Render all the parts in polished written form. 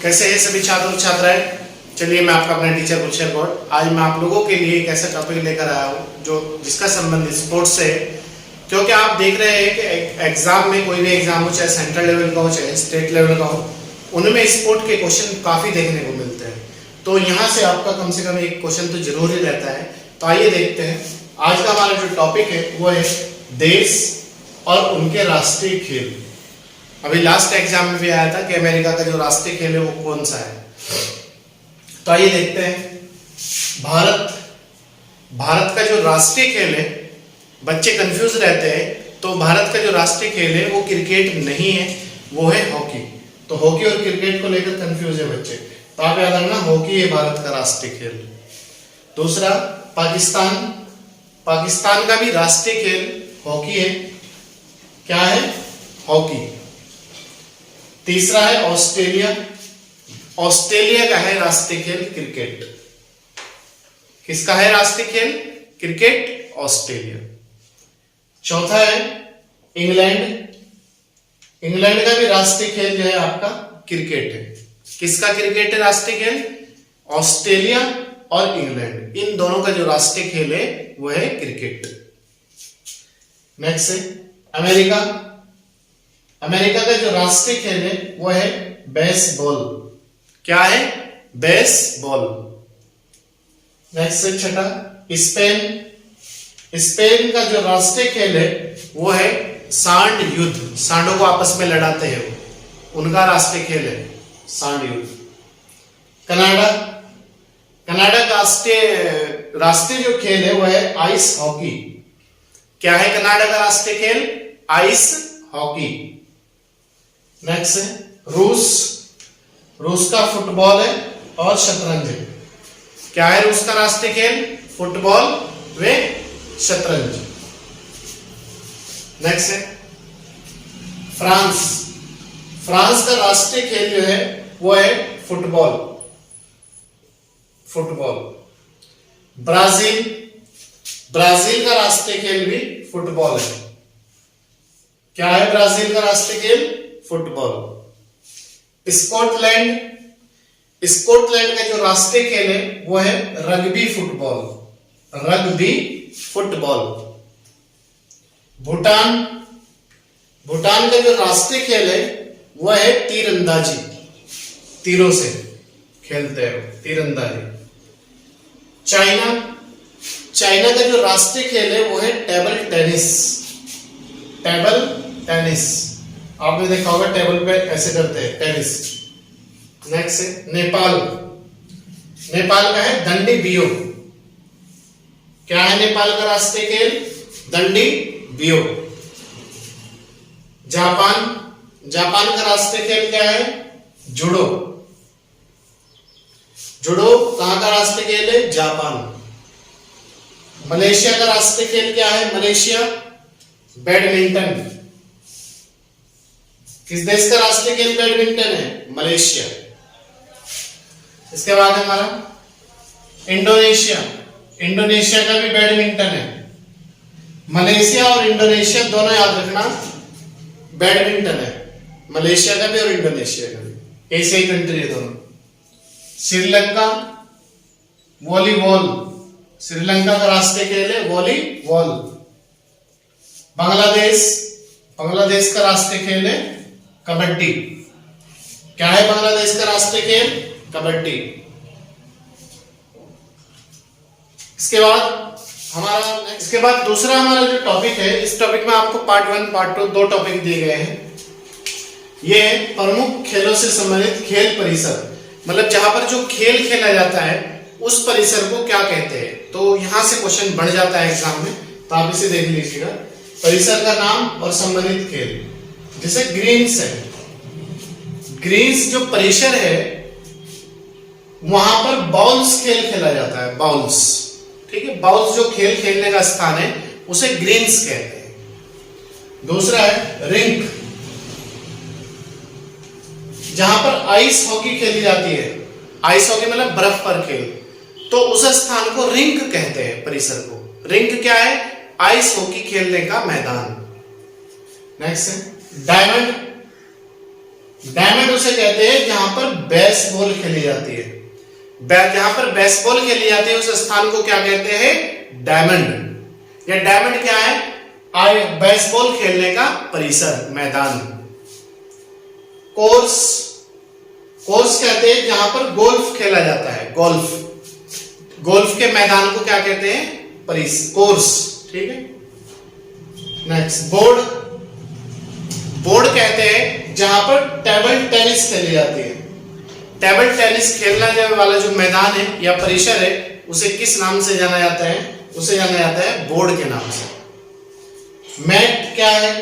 कैसे हैं सभी छात्र और छात्राएं। चलिए मैं आपका अपना टीचर गुलशन गौड़ आज मैं आप लोगों के लिए एक ऐसा टॉपिक लेकर आया हूँ जो जिसका संबंध स्पोर्ट्स से है। क्योंकि आप देख रहे हैं कि एग्जाम में कोई भी एग्जाम हो, चाहे सेंट्रल लेवल का हो चाहे स्टेट लेवल का हो, उनमें स्पोर्ट के क्वेश्चन काफी देखने को मिलते हैं। तो यहाँ से आपका कम से कम एक क्वेश्चन तो जरूर ही रहता है। तो आइए देखते हैं आज का हमारा जो टॉपिक है वो है देश और उनके राष्ट्रीय खेल। अभी लास्ट एग्जाम में भी आया था कि अमेरिका का जो राष्ट्रीय खेल है वो कौन सा है। तो आइए देखते हैं भारत का जो राष्ट्रीय खेल है, बच्चे कंफ्यूज रहते हैं। तो भारत का जो राष्ट्रीय खेल है वो क्रिकेट नहीं है, वो है हॉकी। तो हॉकी और क्रिकेट को लेकर कंफ्यूज है बच्चे, तो आप याद रखना हॉकी है भारत का राष्ट्रीय खेल। दूसरा पाकिस्तान का भी राष्ट्रीय खेल हॉकी है। क्या है? हॉकी। तीसरा है ऑस्ट्रेलिया का है राष्ट्रीय खेल क्रिकेट। किसका है राष्ट्रीय खेल? Cricket, Australia. चौथा है इंग्लैंड का भी राष्ट्रीय खेल जो है आपका क्रिकेट है। किसका क्रिकेट है राष्ट्रीय खेल? ऑस्ट्रेलिया और इंग्लैंड, इन दोनों का जो राष्ट्रीय खेल है वो है क्रिकेट। नेक्स्ट है अमेरिका का जो राष्ट्रीय खेल है वो है बेसबॉल। क्या है? बेसबॉल। नेक्स्ट है छठा स्पेन का जो राष्ट्रीय खेल है वो है सांड युद्ध। सांडों को आपस में लड़ाते हैं वो, उनका राष्ट्रीय खेल है सांड युद्ध। कनाडा का राष्ट्रीय जो खेल है वो है आइस हॉकी। क्या है कनाडा का राष्ट्रीय खेल? Ice hockey. नेक्स्ट है रूस का फुटबॉल है और शतरंज है। क्या है रूस का राष्ट्रीय खेल? फुटबॉल व शतरंज। नेक्स्ट है फ्रांस का राष्ट्रीय खेल जो है वो है फुटबॉल। ब्राजील का राष्ट्रीय खेल भी फुटबॉल है। क्या है ब्राजील का राष्ट्रीय खेल? फुटबॉल। स्कॉटलैंड का जो राष्ट्रीय खेल है वो है रग्बी फुटबॉल। भूटान का जो राष्ट्रीय खेल है वो है तीरंदाजी। तीरों से खेलते हैं तीरंदाजी। चाइना का जो राष्ट्रीय खेल है वो है टेबल टेनिस। आपने देखा होगा टेबल पे ऐसे करते हैं, टेनिस। नेक्स्ट है नेपाल का है दंडी बियो। क्या है नेपाल का राष्ट्रीय खेल? दंडी बियो। जापान का राष्ट्रीय खेल क्या है? जुडो। कहां का राष्ट्रीय खेल है? जापान। मलेशिया का राष्ट्रीय खेल क्या है? Malaysia badminton. किस देश का राष्ट्रीय खेल बैडमिंटन है? मलेशिया। इसके बाद हमारा इंडोनेशिया का भी बैडमिंटन है। मलेशिया और इंडोनेशिया दोनों याद रखना बैडमिंटन है, मलेशिया का भी और इंडोनेशिया का भी, एशियाई कंट्री है दोनों। श्रीलंका वॉलीबॉल। श्रीलंका का राष्ट्रीय खेल है वॉलीबॉल। बांग्लादेश का राष्ट्रीय खेल है कबड्डी। क्या है बांग्लादेश का राष्ट्रीय खेल? कबड्डी। इसके बाद दूसरा हमारा जो टॉपिक है, इस टॉपिक में आपको पार्ट 1 पार्ट 2 दो टॉपिक दिए गए हैं। ये प्रमुख खेलों से संबंधित खेल परिसर, मतलब जहां पर जो खेल खेला जाता है उस परिसर को क्या कहते हैं। तो यहां से क्वेश्चन बढ़ जाता है एग्जाम में, तो आप इसे देख लीजिएगा। परिसर का नाम और संबंधित खेल, जैसे ग्रीन्स जो परिसर है वहां पर बाउल्स खेल खेला जाता है। बाउल्स, ठीक है, बाउल्स जो खेल खेलने का स्थान है उसे ग्रीन्स कहते हैं। दूसरा है रिंक, जहां पर आइस हॉकी खेली जाती है। आइस हॉकी मतलब बर्फ पर खेल, तो उस स्थान को रिंक कहते हैं। परिसर को रिंक क्या है? आइस हॉकी खेलने का मैदान। नेक्स्ट है डायमंड डायमंड उसे कहते हैं जहां पर बेसबॉल खेली जाती है। जहां पर बेसबॉल खेली जाती है उस स्थान को क्या कहते हैं? डायमंड। या डायमंड क्या है? बेसबॉल खेलने का परिसर, मैदान। कोर्स, कोर्स कहते हैं जहां पर गोल्फ खेला जाता है। गोल्फ के मैदान को क्या कहते हैं? कोर्स। ठीक है। नेक्स्ट, बोर्ड कहते हैं जहां पर टेबल टेनिस खेली जाती है। टेबल टेनिस खेलने जाने वाला जो मैदान है या परिसर है उसे किस नाम से जाना जाता है? उसे जाना जाता है बोर्ड के नाम से। मैट क्या है?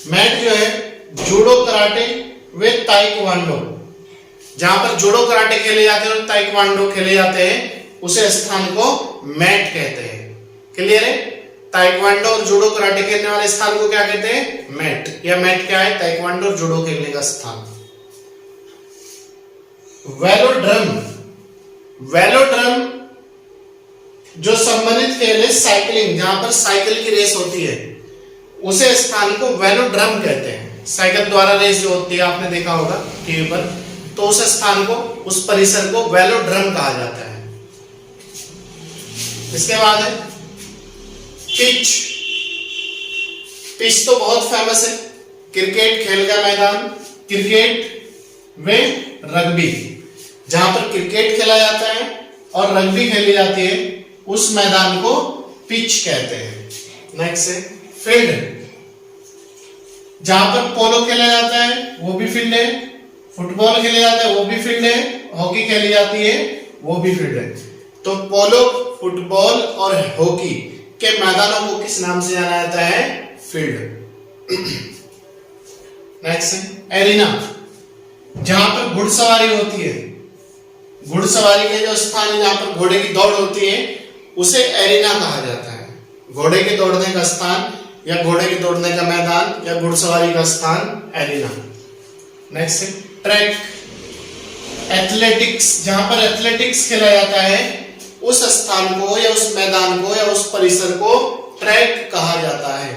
मैट जो है जूडो, कराटे व ताइक्वांडो, जहां पर जूडो कराटे खेले जाते हैं और ताइक्वांडो खेले जाते हैं उसे स्थान को मैट कहते हैं। क्लियर है? ताइक्वांडो और जूडो कराटे खेलने वाले स्थान को क्या कहते हैं? मैट। या मैट क्या है? ताइक्वांडो और जूडो खेलने का स्थान। वेलोड्रम जो संबंधित खेल है साइकिलिंग, जहां पर साइकिल की रेस होती है उसे स्थान को वेलोड्रम कहते हैं। साइकिल द्वारा रेस जो होती है आपने देखा होगा टीवी पर, तो उस स्थान को, उस परिसर को वेलोड्रम कहा जाता है। इसके बाद है पिच। पिच तो बहुत फेमस है, क्रिकेट खेल का मैदान, क्रिकेट व रग्बी, जहां पर क्रिकेट खेला जाता है और रग्बी खेली जाती है उस मैदान को पिच कहते हैं। नेक्स्ट है फील्ड, जहां पर पोलो खेला जाता है वो भी फील्ड है, फुटबॉल खेला जाता है वो भी फील्ड है, हॉकी खेली जाती है वो भी फील्ड है। तो पोलो, फुटबॉल और हॉकी के मैदानों को किस नाम से जाना जाता है? फील्ड। नेक्स्ट है एरिना, जहां पर घुड़सवारी होती है। घुड़सवारी के जो स्थान है जहां पर घोड़े की दौड़ होती है उसे एरिना कहा जाता है। घोड़े के दौड़ने का स्थान या घोड़े के दौड़ने का मैदान या घुड़सवारी का स्थान एरिना। नेक्स्ट है ट्रैक, एथलेटिक्स, जहां पर एथलेटिक्स खेला जाता है उस स्थान को या उस मैदान को या उस परिसर को ट्रैक कहा जाता है।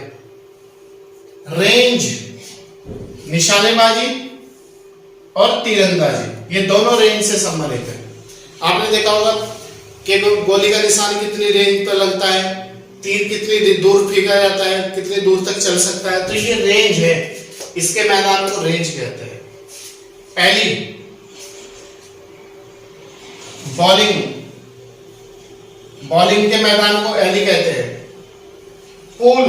रेंज, निशानेबाजी और तीरंदाजी, ये दोनों रेंज से संबंधित है। आपने देखा होगा कि गोली का निशान कितनी रेंज पर लगता है, तीर कितनी दूर फेंका जाता है, कितनी दूर तक चल सकता है, तो ये रेंज है। इसके मैदान को रेंज कहते हैं। पहली बॉलिंग के मैदान को एली कहते हैं। पूल,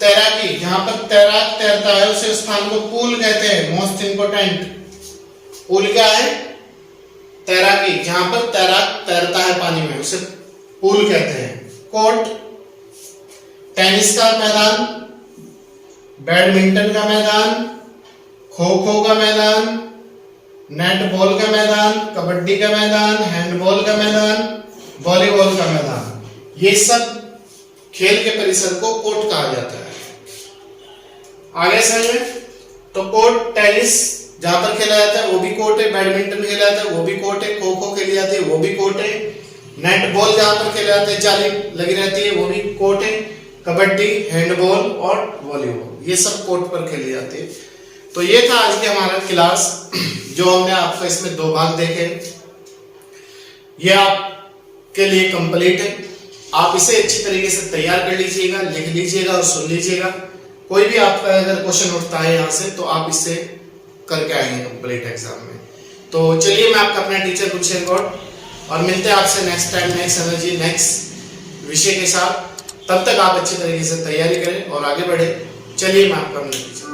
तैराकी, जहां पर तैराक तैरता है उसे स्थान को पूल कहते हैं। मोस्ट इंपोर्टेंट, पूल क्या है? तैराकी, जहां पर तैराक तैरता है पानी में उसे पूल कहते हैं। कोर्ट, टेनिस का मैदान, बैडमिंटन का मैदान, खो खो का मैदान, नेट बॉल का मैदान, कबड्डी का मैदान, हैंडबॉल का मैदान, वॉलीबॉल का मैदान, ये सब खेल के परिसर को कोर्ट कहा जाता है। आगे समझ, तो कोर्ट, टेनिस जहां पर खेला जाता है वो भी कोर्ट है, बैडमिंटन खेला जाता है वो भी कोर्ट है, खो खो खेली जाती है वो भी कोर्ट है, नेट बॉल जहां पर खेला जाता है जाली लगी रहती है वो भी कोर्ट है, कबड्डी, हैंडबॉल और वॉलीबॉल ये सब कोर्ट पर खेली जाती है। तो ये था आज के हमारा क्लास, जो हमने आपको इसमें 2 भाग देखे। ये आपके लिए कंप्लीट है। आप इसे अच्छी तरीके से तैयार कर लीजिएगा, लिख लीजिएगा और सुन लीजिएगा। कोई भी आपका अगर क्वेश्चन उठता है यहाँ से तो आप इससे करके आएंगे कंप्लीट एग्जाम में। तो चलिए, मैं आपका अपना टीचर गुलशेर गौड़, और मिलते हैं आपसे next time next energy next विषय के साथ। तब तक आप अच्छी तरीके से तैयारी करें और आगे बढ़े। चलिए, मैं आपका अपना टीचर